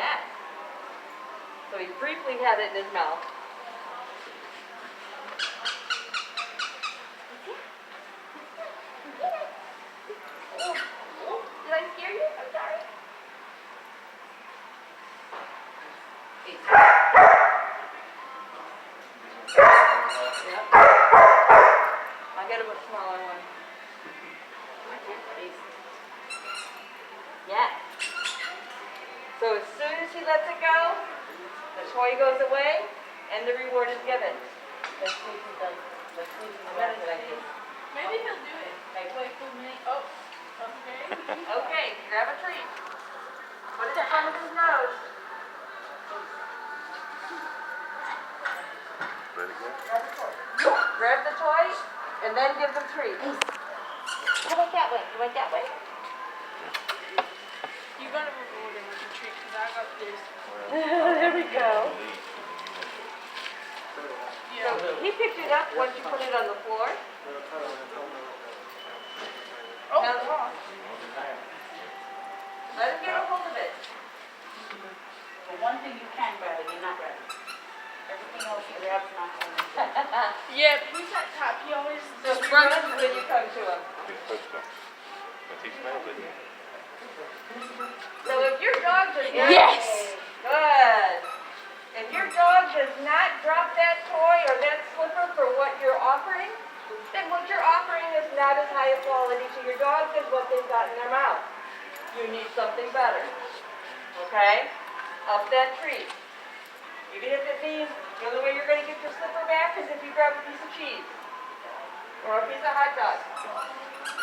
Yes. So he briefly had it in his mouth. Oh, did I scare you? I'm sorry. Yep. I'll get him a smaller one. Yeah. So as soon as he lets it go, the toy goes away and the reward is given. Let's see if he does. Let's see if he I'm does gonna it like see. this. Maybe he'll do it. Wait for me. Oh, okay. Okay, grab a treat. Put it in front of his nose. Ready to go? Grab the toy. Grab the toy and then give them treats. How about that way? You went that way? You're gonna reward him with a treat because I got this. There we go. Yeah. So he picked it up once you put it on the floor. Oh, Now, gosh. let him get a hold of it. But one thing you can grab it, you're not grabbing. Everything else he grabs, not coming. Yeah, but he's that type. He always Just runs when you come to him. He's supposed to. But he smells it. So if your dog does not, Yes! good. If your dog does not drop that toy or that slipper for what you're offering, then what you're offering is not as high a quality to your dog as what they've got in their mouth. You need something better. Okay? Up that treat. Even if it means the only way you're going to get your slipper back is if you grab a piece of cheese or a piece of hot dog.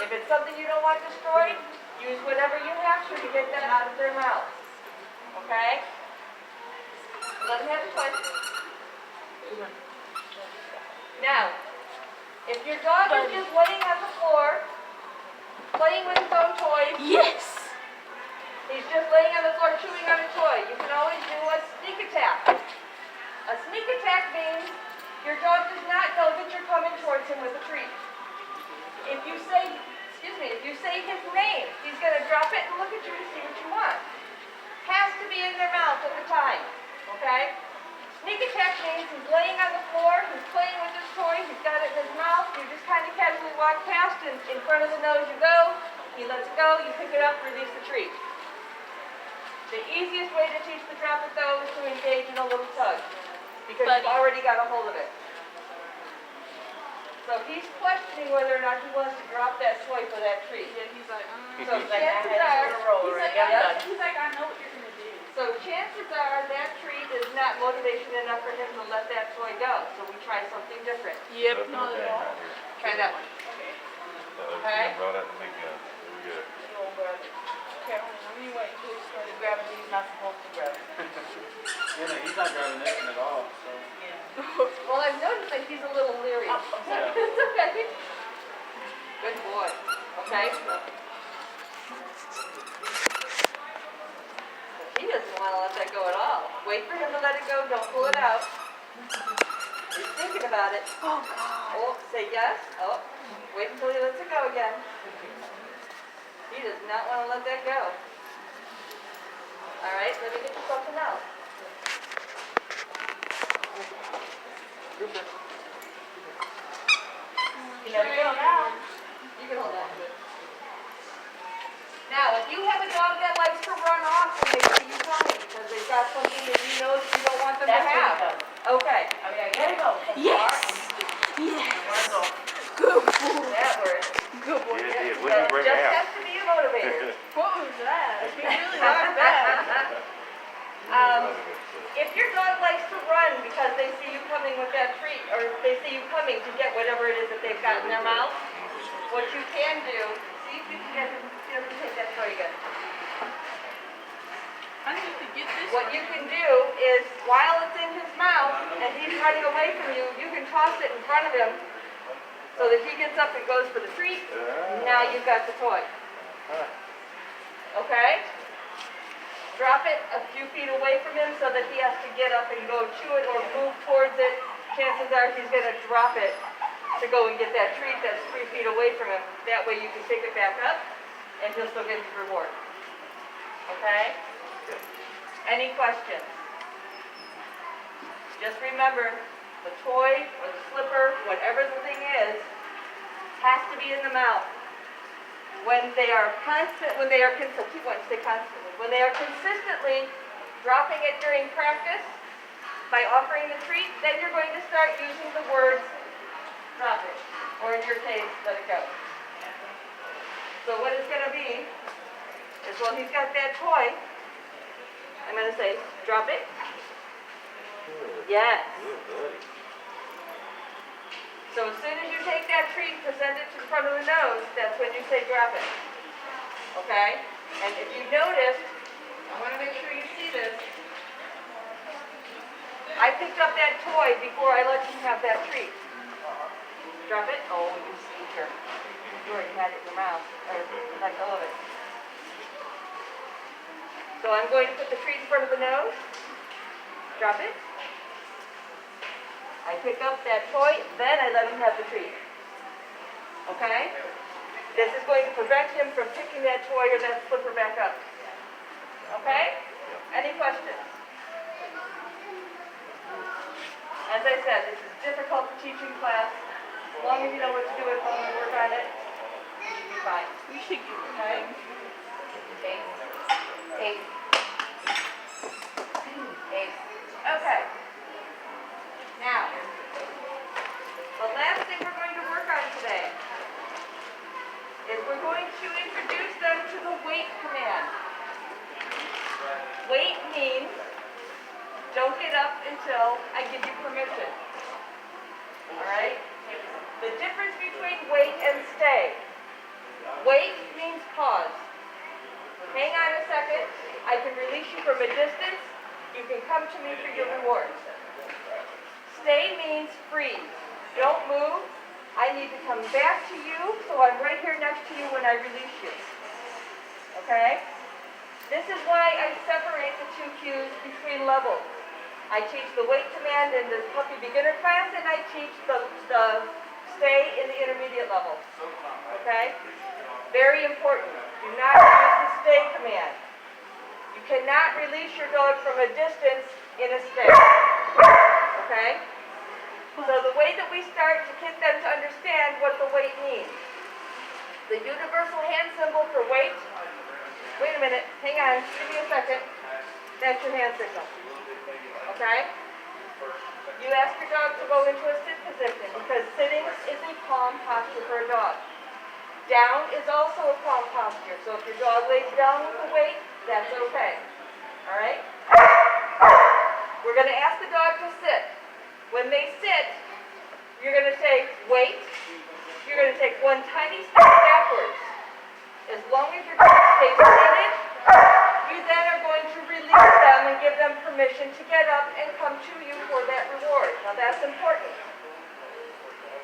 If it's something you don't want destroyed, use whatever you have to get that out of their mouth. Okay? Let them have the toy. Now, if your dog is just laying on the floor, playing with his own toys, Yes! he's just laying on the floor chewing on a toy, you can always do a sneak attack. A sneak attack means your dog does not know that you're coming towards him with a treat. If you say his name, he's going to drop it and look at you to see what you want. Has to be in their mouth at the time, okay? Sneak attack means he's laying on the floor, he's playing with his toy, he's got it in his mouth, you just kind of casually walk past and in front of the nose you go, he lets it go, you pick it up, release the treat. The easiest way to teach the drop it though is to engage in a little tug, because you've already got a hold of it. So he's questioning whether or not he wants to drop that toy for that treat. Yeah, he's like, So He's like, I chances had are, to roll he's right like, down. I know what you're gonna do. so chances are that treat is not motivation enough for him to let that toy go. So we try something different. Yep, Open not the at thing all. right here. Try that one. Okay. Brought out the big gun. Here we go. You won't grab it. Okay, hold on. Let me wait until he starts. He's grabbing what he's not supposed to grab. Yeah, no, he's not grabbing nothing at all, so. Yeah. Well, I've noticed that he's a little leery. Oh, okay. It's okay. Good boy. Okay. He doesn't want to let that go at all. Wait for him to let it go. Don't pull it out. He's thinking about it. Oh, God. Oh, say yes. Oh, wait until he lets it go again. He does not want to let that go. All right, let me get you something else. You never go now. You can hold on to it. Now, if you have a dog that likes to run off when they see you coming because they've got something that you know that you don't want them That's to what he have. does. Okay. I mean, I gotta go. Yes! Yes! Good boy. That works. Good boy. Yeah, yeah. So What did you it bring just out? has to be a motivator. What was that? He really liked that. If your dog likes to run because they see you coming with that treat, or if they see you coming to get whatever it is that they've got in their mouth, what you can do, see if you can get him to take that toy again. I need to get this What one. you can do is, while it's in his mouth and he's running away from you, you can toss it in front of him so that he gets up and goes for the treat. Now you've got the toy. Okay? Drop it a few feet away from him so that he has to get up and go to it or move towards it. Chances are he's going to drop it to go and get that treat that's 3 feet away from him. That way you can pick it back up and he'll still get his reward. Okay? Any questions? Just remember, the toy or the slipper, whatever the thing is, has to be in the mouth. When they are consistently dropping it during practice, by offering the treat, then you're going to start using the words, drop it, or in your case, let it go. So what it's going to be is, well, he's got that toy, I'm going to say, drop it. Yes. So as soon as you take that treat, present it to the front of the nose, that's when you say drop it. Okay? And if you notice, I want to make sure you see this. I picked up that toy before I let you have that treat. Drop it. Oh, you sneaker. You already had it in your mouth. Or let go of it. So I'm going to put the treat in front of the nose. Drop it. I pick up that toy, then I let him have the treat. Okay? This is going to prevent him from picking that toy or that slipper back up. Okay? Any questions? As I said, this is difficult to teach in class. As long as you know what to do at home and work on it, you should be fine. You should get it. Okay? Eight. Okay. Now, the last thing we're going to work on today is we're going to introduce them to the wait command. Wait means don't get up until I give you permission. Alright? The difference between wait and stay. Wait means pause. Hang on a second. I can release you from a distance. You can come to me for your rewards. Stay means freeze. Don't move. I need to come back to you, so I'm right here next to you when I release you. Okay? This is why I separate the two cues between levels. I teach the wait command in the puppy beginner class, and I teach the stay in the intermediate level. Okay? Very important. Do not use the stay command. You cannot release your dog from a distance in a stay. Okay? So the way that we start to get them to understand what the wait means. The universal hand symbol for wait. Wait a minute. Hang on. Give me a second. That's your hand signal. Okay? You ask your dog to go into a sit position because sitting is a calm posture for a dog. Down is also a calm posture. So if your dog lays down with the wait, that's okay. Alright? We're going to ask the dog to sit. When they sit, you're going to say, wait. You're going to take one tiny step backwards. As long as your dog stays seated, you then are going to release them and give them permission to get up and come to you for that reward. Now that's important.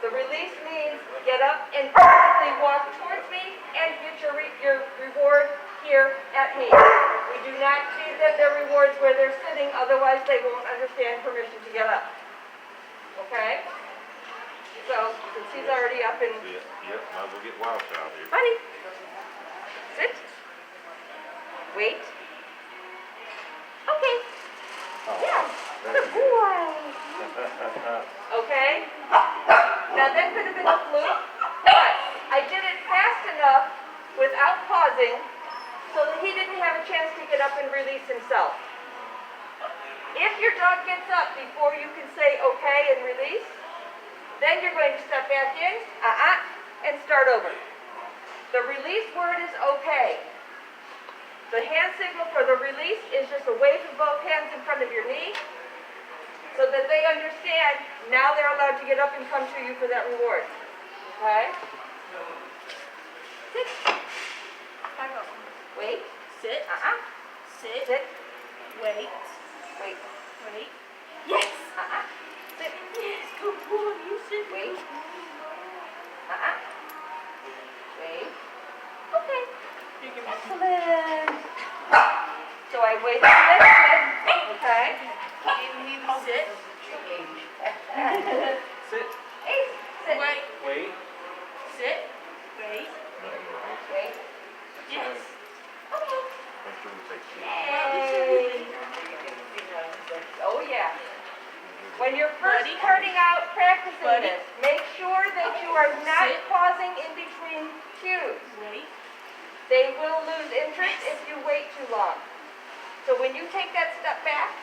The release means get up and physically walk towards me and get your reward here at me. We do not feed them their rewards where they're sitting, otherwise they won't understand permission to get up. Okay? So, since he's already up and... Yep, might as well get wild child here. Buddy, sit. Wait. Okay. Yeah, good boy. Okay? Now that could have been a fluke, but I did it fast enough without pausing so that he didn't have a chance to get up and release himself. If your dog gets up before you can say okay and release, then you're going to step back in, and start over. The release word is okay. The hand signal for the release is just a wave of both hands in front of your knee so that they understand now they're allowed to get up and come to you for that reward. Okay? Sit. Wait. Sit. Sit. Sit. Wait. Wait. Wait. Yes. Sit. Yes. Good boy. You sit. Wait. Wait. Okay. Excellent. So I wait for the next sit. Okay. Sit. Sit. Hey, sit. Wait. Wait. Sit. Wait. Wait. Yes. Okay. Make sure we say cheese. Yay. When you're first Buddy. starting out practicing Buddy. this, make sure that you are not Sit. pausing in between cues. Wait. They will lose interest if you wait too long. So when you take that step back,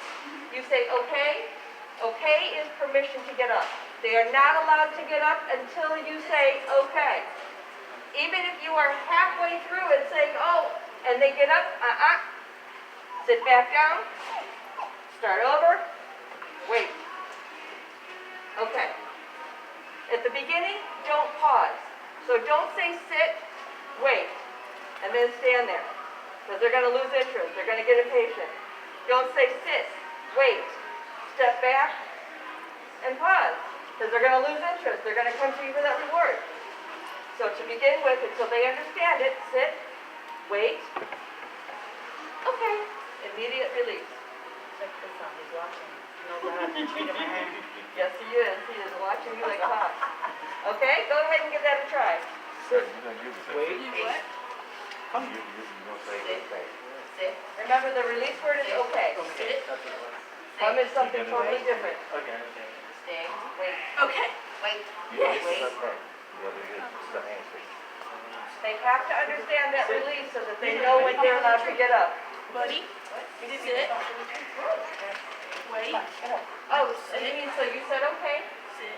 you say, okay. Okay is permission to get up. They are not allowed to get up until you say, okay. Even if you are halfway through it saying, oh, and they get up, sit back down, start over, wait. Okay. At the beginning, don't pause. So don't say sit, wait, and then stand there. Because they're going to lose interest. They're going to get impatient. Don't say sit, wait, step back, and pause. Because they're going to lose interest. They're going to come to you for that reward. So to begin with, until they understand it, sit, wait, okay, immediate release. Check this out, he's watching. He knows I have to treat him a hand. Yes, he is. He is watching you like a hawk. Okay, go ahead and give that a try. You're gonna give us that. Wait. You what? You're gonna say okay. Sit. Remember, the release word is okay. Okay, that's what it was. Come is something totally different. Okay, okay. Stay. Wait. Okay. Wait. Yes. Wait. You gotta get the answer. They have to understand that release so that they know when they're allowed to get up. Buddy. Sit. Wait. Oh, so you mean, so you said okay? Sit.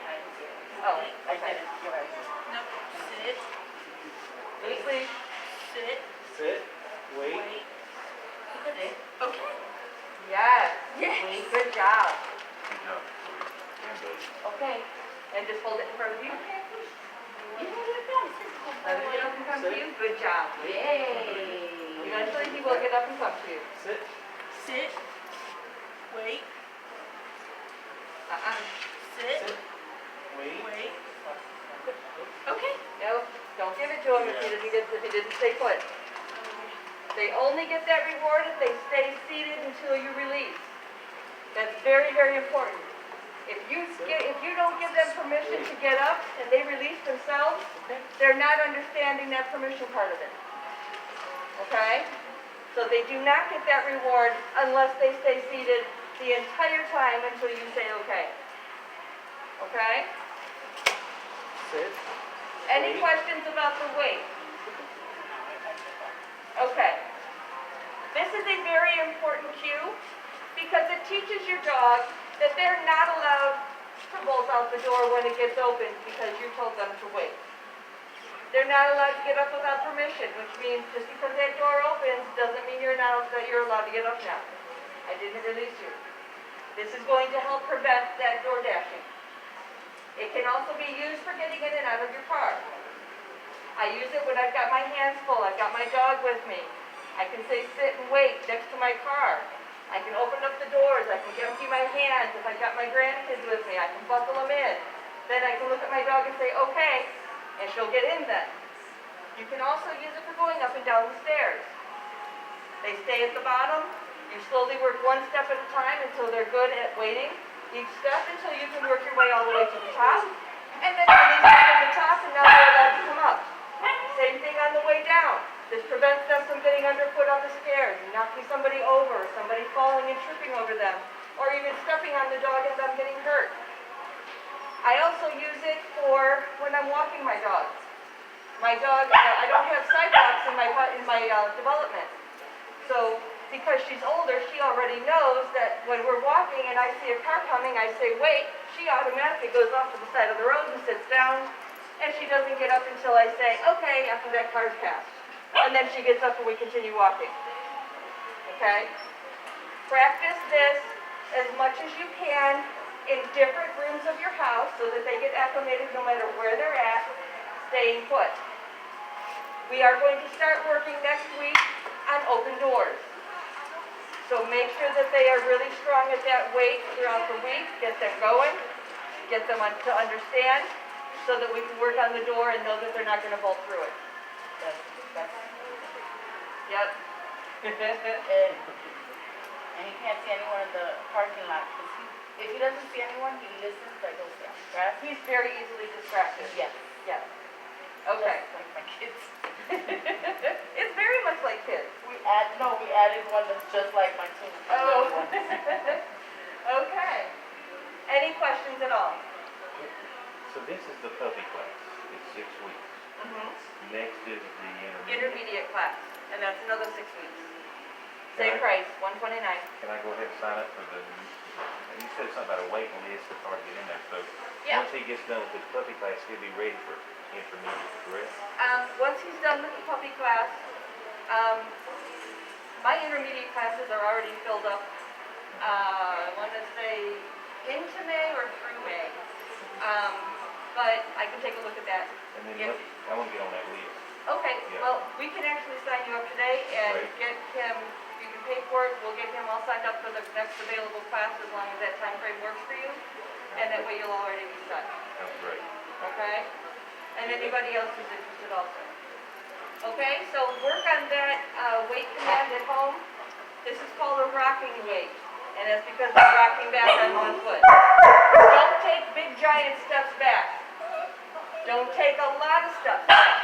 Oh, I okay. did it. You're right. No. Sit. Loosely. Sit. Sit, wait. Wait. Sit. Okay. Yes. Yes. Good job. Good job. And Okay. And just hold it in front of you. Let it get up and come to you. Good job. Yay. Eventually he will get up and come to you. Sit, Sit. Wait. Sit. sit, wait. Wait. Okay. No, don't give it to him if he didn't stay put. They only get that reward if they stay seated until you release. That's very, very important. If you don't give them permission to get up and they release themselves, they're not understanding that permission part of it. Okay? So they do not get that reward unless they stay seated the entire time until you say okay. Okay? Sit, Any Wait. questions about the weight? Okay. This is a very important cue because it teaches your dog that they're not allowed to bolt out the door when it gets open because you told them to wait. They're not allowed to get up without permission, which means just because that door opens doesn't mean you're allowed to get up now. I didn't release you. This is going to help prevent that door dashing. It can also be used for getting in and out of your car. I use it when I've got my hands full, I've got my dog with me. I can say sit and wait next to my car. I can open up the doors, I can empty my hands. If I've got my grandkids with me, I can buckle them in. Then I can look at my dog and say, okay, and she'll get in then. You can also use it for going up and down the stairs. They stay at the bottom. You slowly work one step at a time until they're good at waiting each step until you can work your way all the way to the top. And then release them from the top and now they're allowed to come up. Same thing on the way down. This prevents them from getting underfoot on the stairs and knocking somebody over, somebody falling and tripping over them, or even stepping on the dog and them getting hurt. I also use it for when I'm walking my dog. My dog, I don't have sidewalks in my development. So because she's older, she already knows that when we're walking and I see a car coming, I say wait, she automatically goes off to the side of the road and sits down, and she doesn't get up until I say okay after that car's passed. And then she gets up and we continue walking. Okay? Practice this as much as you can in different rooms of your house so that they get acclimated no matter where they're at, staying put. We are going to start working next week on open doors. So make sure that they are really strong at that weight throughout the week, get them going, get them to understand so that we can work on the door and know that they're not going to bolt through it. Yep. And he can't see anyone in the parking lot. If he doesn't see anyone, he listens, like goes down. Right? He's very easily distracted. Yes. Yes. Okay. Just like my kids. It's very much like kids. We added one that's just like my two. Oh. little ones. Okay. Any this is the puppy class, it's 6 weeks. Next is the Intermediate class, and that's another 6 weeks. Same Can I- price, $129. Can I go ahead and sign up for the, you said something about a waiting list, it's hard to get in there, so. Yeah. Once he gets done with his puppy class, he'll be ready for intermediate, correct? Once he's done with the puppy class, my intermediate classes are already filled up. I want to say into May or through May. But I can take a look at that. And then Yes. I wanna get on that list. Okay, Yeah. well, we can actually sign you up today and Right. get him, you can pay for it, we'll get him all signed up for the next available class as long as that time frame works for you. And that way you'll already be set, That's great. okay? And anybody else who's interested also. Okay, so work on that weight command at home. This is called a rocking weight, and it's because I'm rocking back on one foot. Don't take big giant steps back. Don't take a lot of steps back.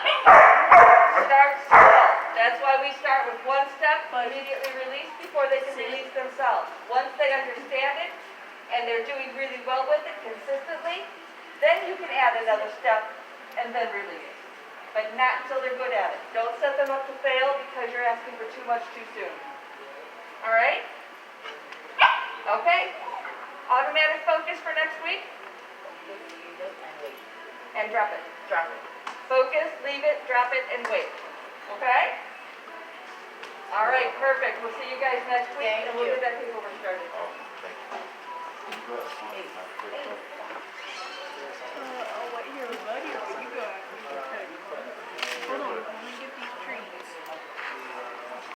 Start slow. That's why we start with one step, immediately release before they can release themselves. Once they understand it, and they're doing really well with it consistently, then you can add another step and then release. But not until they're good at it. Don't set them up to fail because you're asking for too much too soon. All right? Okay? Automatic focus for next week, and drop it. Drop it. Focus, leave it, drop it, and wait. Okay? All right, perfect. We'll see you guys next week, Thank and we'll you. get that paperwork started. Awesome, thank you. What year was that?